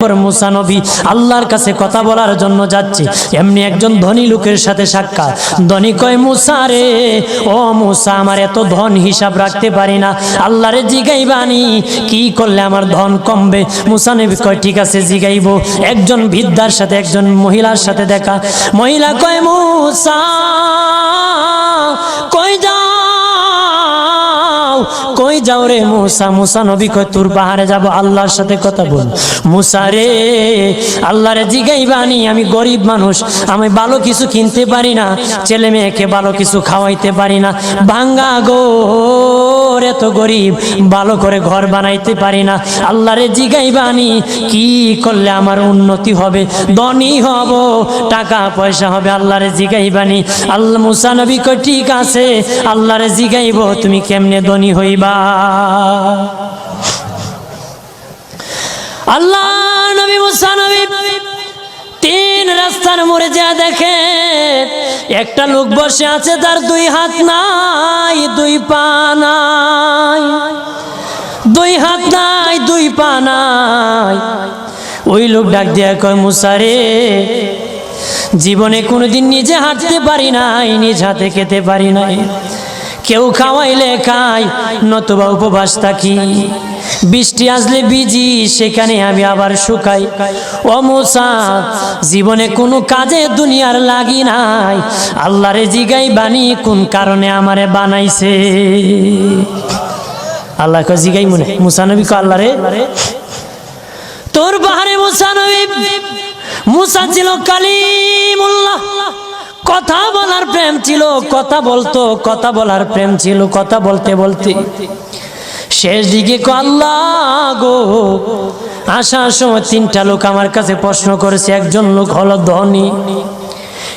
পয়গম্বর মুসা নবী আল্লাহর কাছে কথা বলার জন্য যাচ্ছে, এমনি একজন ধনী লোকের সাথে সাক্ষাৎ। ধনী কয়, মুসা রে, ও মুসা, আমার এত ধন হিসাব রাখতে পারি না, আল্লাহরে জিগাইবানি কি করলে আমার ধন কমবে? মুসা নবী কয়, ঠিক আছে জিগাইব। একজন বৃদ্ধার সাথে একজন মহিলার সাথে দেখা। মহিলা কয়, মুসা কই যাও, কই যাও রে মুসা? মুসা নবী কয়, তোর পাহাড়ে যাব, আল্লাহর সাথে কথা বল। মুসা রে, আল্লাহরে জিগাইবানি, আমি গরিব মানুষ, আমি ভালো কিছু কিনতে পারি না, ছেলে মেয়েকে ভালো কিছু খাওয়াইতে পারি না, ভাঙ্গা ঘর, এত গরিব, ভালো করে ঘর বানাইতে পারি না, আল্লাহরে জিগাইবানি কি করলে আমার উন্নতি হবে, ধনী হব, টাকা পয়সা হবে, আল্লাহরে জিগাইবানি। আল্লাহ মুসা নবী কয়, ঠিক আছে, আল্লাহরে জিগাইব, তুমি কেমনে ধনী হইবা? আল্লাহ নবী মুসা নবী তিন রাস্তার মোড়ে যা দেখে একটা লোক বসে আছে, তার দুই হাত নাই, দুই পা নাই, দুই হাত নাই, দুই পা নাই। ওই লোক ডাক দিয়া কয়, মুসা রে, জীবনে কোনোদিন নিজে হাঁটতে পারি নাই, নিজ হাতে খেতে পারি নাই, কেউ খাওয়াইলে খাই, নতুবা উপবাস থাকি, বৃষ্টি আসলে ভিজি, সেখানে আমি আবার শুকাই। ও মুসা, জীবনে কোনো কাজে দুনিয়ার লাগি নাই, আল্লাহরে জিগাইবানি কোন কারণে আমারে বানাইছে? আল্লাহ কয়, জিগাই মনে। মুসা নবী কয়, আল্লাহরে তোর পাহাড়ে মুসা নবী, মুসা ছিল কালিমুল্লাহ, কথা বলার প্রেম ছিল, কথা বলতো, কথা বলার প্রেম ছিল। কথা বলতে বলতে শেষ দিকে আল্লাহ গো, আসার সময় তিনটা লোক আমার কাছে প্রশ্ন করেছে। একজন লোক হলো ধনী,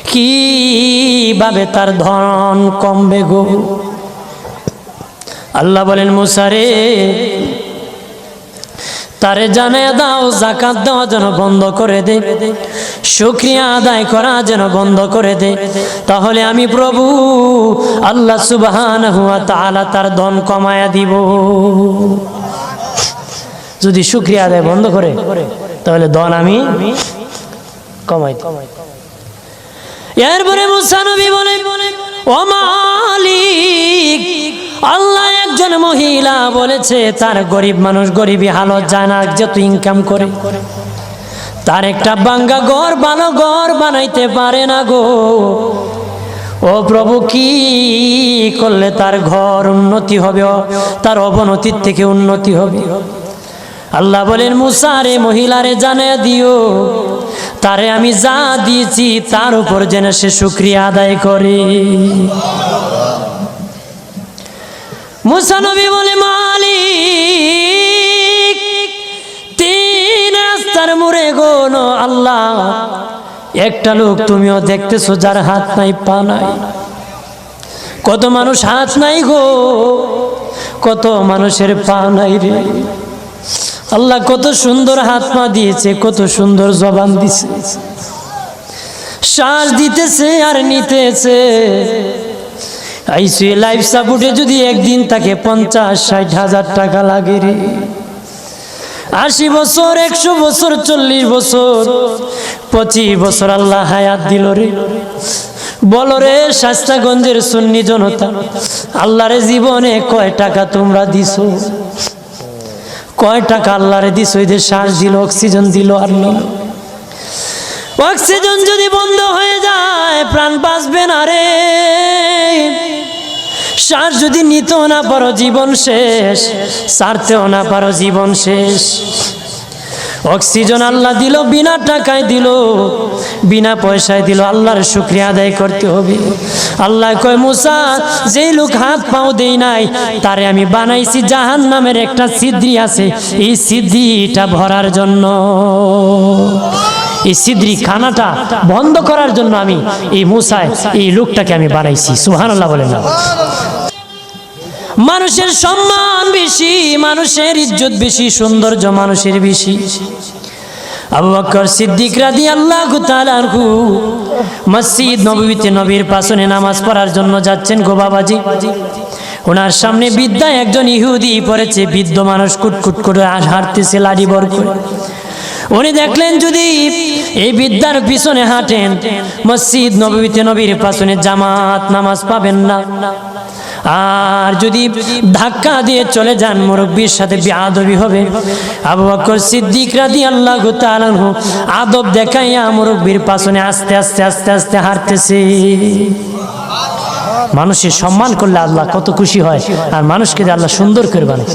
কিভাবে তার ধন কমবে গো? আল্লাহ বলেন, মুসা রে, তারে জানায়া দাও যাকাত দেওয়া যেন বন্ধ করে দে, শুকরিয়া আদায় করা যেন বন্ধ করে দে, তাহলে আমি প্রভু আল্লাহ সুবহানাহু ওয়া তাআলা তার ধন কমায়া দিব। যদি শুকরিয়া আদায় বন্ধ করে তাহলে ধন আমি কমাই দেব। এরপরে মুসা নবী বলে, ও মালিক, আল্লাহ একজন মহিলা বলেছে তার গরিব মানুষ, গরিবী হালত যায় না, যত ইনকাম করে তার একটা ভাঙ্গা ঘর, ভালো ঘর বানাইতে পারে না গো। ও প্রভু, কি করলে তার ঘর উন্নতি হবে, তার অবনতির থেকে উন্নতি হবে? আল্লাহ বলেন, মুসা রে, মহিলারে জানিয়ে দিও, তারে আমি যা দিয়েছি তার উপর যেন সে শুকরিয়া আদায় করে। মুসা নবী বলে, মালিক, তিন রাস্তার মোড়ে গো আল্লাহ, একটা লোক তুমিও দেখতেছো যার হাত নাই, পা নাই। কত মানুষ হাত নাই গো, কত মানুষের পা নাই রে। আল্লাহ কত সুন্দর হাত পা দিয়েছে, কত সুন্দর জবান দিছে, শ্বাস দিতেছে আর নিতেছে। আইসিইউ লাইফ সাপোর্টে যদি একদিন তাকে 50-60 হাজার টাকা লাগে রে। 80 বছর, 100 বছর, 40 বছর, 25 বছর আল্লাহ হায়াত দিল রে। বলো রে শাস্তাগঞ্জের সুন্নি জনতা, আল্লাহরে জীবনে কয় টাকা তোমরা দিছো? কয় টাকা আল্লাহরে দিছো? এদের শ্বাস দিল, অক্সিজেন দিল আর নিল। অক্সিজেন যদি বন্ধ হয়ে যায় প্রাণ বাঁচবে না রে। শ্বাস যদি নিতেও না পারো জীবন শেষ, ছাড়তেও না পারো জীবন শেষ। অক্সিজেন আল্লাহ দিল, বিনা টাকায় দিল, বিনা পয়সায় দিল, আল্লাহর শুকরিয়া আদায় করতে হবে। আল্লাহ কয়, মুসা, যেই লোক হাত পাও দেই নাই তারে আমি বানাইছি জাহান্নামের একটা ছিদ্রি আছে, এই ছিদ্রিটা ভরার জন্য, এই ছিদ্রি খানাটা বন্ধ করার জন্য আমি এই মুসায় এই লোকটাকে আমি বানাইছি। সুবহানাল্লাহ বলেন না? মানুষের সম্মান বেশি, মানুষের ইজ্জত বেশি, সৌন্দর্য মানুষের বেশি। আবু বকর সিদ্দিক রাদিয়াল্লাহু তাআলা আনহু মসজিদ নববীতে নবীর পাশে নামাজ পড়ার জন্য যাচ্ছেন গো বাবাজি। ওনার সামনে বৃদ্ধা একজন ইহুদি পড়েছে, বৃদ্ধ মানুষ কুটকুট করে হাঁটতেছে লাঠি বর করে। উনি দেখলেন যদি এই বিদ্যার পিছনে হাঁটেন মসজিদ নববীতে নবীর পিছনে জামাত নামাজ পাবেন না, আর যদি ধাক্কা দিয়ে চলে যান মুরব্বির সাথে বেয়াদবি হবে। আবু বকর সিদ্দিক রাদিয়াল্লাহু তাআলা আনহু আদব দেখাইয়া মুরব্বির পিছনে আস্তে আস্তে আস্তে আস্তে হাঁটতেছে। মানুষের সম্মান করলে আল্লাহ কত খুশি হয়, আর মানুষকে যে আল্লাহ সুন্দর করে বানায়।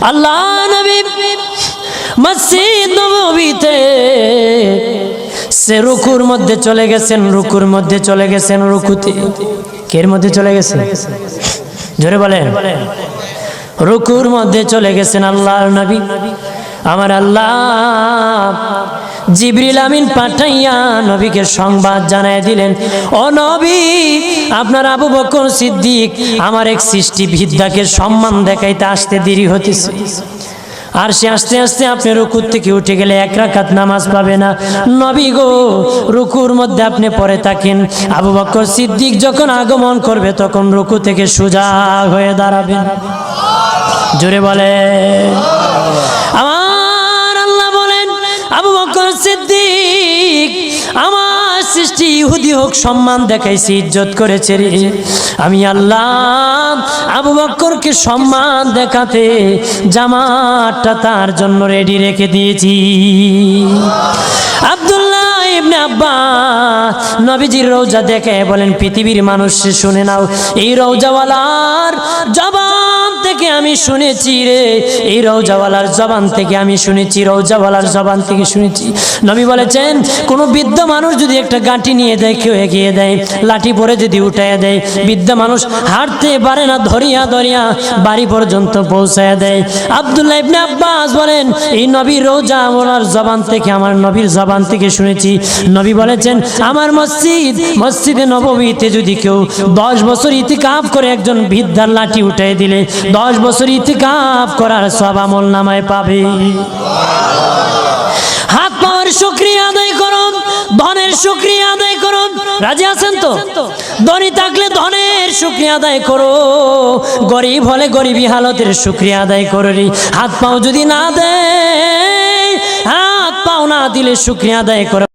আল্লাহ নবী মসজিদ নববীতে সে রুকুর মধ্যে চলে গেছেন, রুকুর মধ্যে চলে গেছেন, রুকুতে কের মধ্যে চলে গেছেন, জোরে বলেন, রুকুর মধ্যে চলে গেছেন আল্লাহর নবী। আমার আল্লাহ জিবরিল আমিন পাঠাইয়া নবীকে সংবাদ জানায় দিলেন, ও নবী, আপনার আবু বকর সিদ্দিক আমার এক সৃষ্টি বিদ্যাকে সম্মান দেখাইতে আসতে দেরি হতেছে, আর সে আস্তে আস্তে আপনি রুকুর থেকে উঠে গেলে এক রাকাত নামাজ পাবে না। নবী গো, রুকুর মধ্যে আপনি পড়ে থাকেন, আবু বকর সিদ্দিক যখন আগমন করবে তখন রুকু থেকে সোজা হয়ে দাঁড়াবেন। জোরে বলে আমার আল্লাহ বলেন, আবু বকর সিদ্দিক আমার সৃষ্টি ইহুদি হোক সম্মান দেখাইছি, ইজ্জত করেছে রে, আমি আল্লাহ আবু বকরকে সম্মান দেখাতে জামাতটা তার জন্য রেডি রেখে দিয়েছি। আব্দুল্লাহ ইবনে আব্বাস নবীজির রওজা দেখে বলেন, পৃথিবীর মানুষ শুনে নাও, এই রওজাওয়ালার জবান থেকে আমি শুনেছি রে, এই রওজাওয়ালার জবান থেকে আমি শুনেছি, রওজাওয়ালার জবান থেকে শুনেছি। নবী বলেছেন, কোন বৃদ্ধ মানুষ যদি একটা গাঁটি নিয়ে দেয়, কেউ এগিয়ে দেয়, লাঠি পরে যদি উঠাইয়া দেয়, বৃদ্ধ মানুষ হাঁটতে পারে না, ধরিয়া ধরিয়া বাড়ি পর্যন্ত পৌঁছায় দেয়। আব্দুল্লাহ ইবনে আব্বাস বলেন, এই নবীর রওজাওয়ালার জবান থেকে, আমার নবীর জবান থেকে শুনেছি। নবী বলেছেন, আমার মসজিদে নববীতে যদি কেউ 10 বছর ইতিকাফ করে একজন বৃদ্ধার লাঠি উঠাই দিলে 10 বছর ইতিকাফ করার সওয়াব আমল নামায় পাবে। হাত পাওয়ার শুকরিয়া আদায় করুন, ধনের শুকরিয়া আদায় করুন। রাজি আছেন তো? ধনী থাকলে ধনের শুকরিয়া আদায় করো, গরিব হলে গরিবী হালতের শুকরিয়া আদায় করো। হাত পাও যদি না দেয়, হাত পাও না দিলে শুকরিয়া আদায় করো।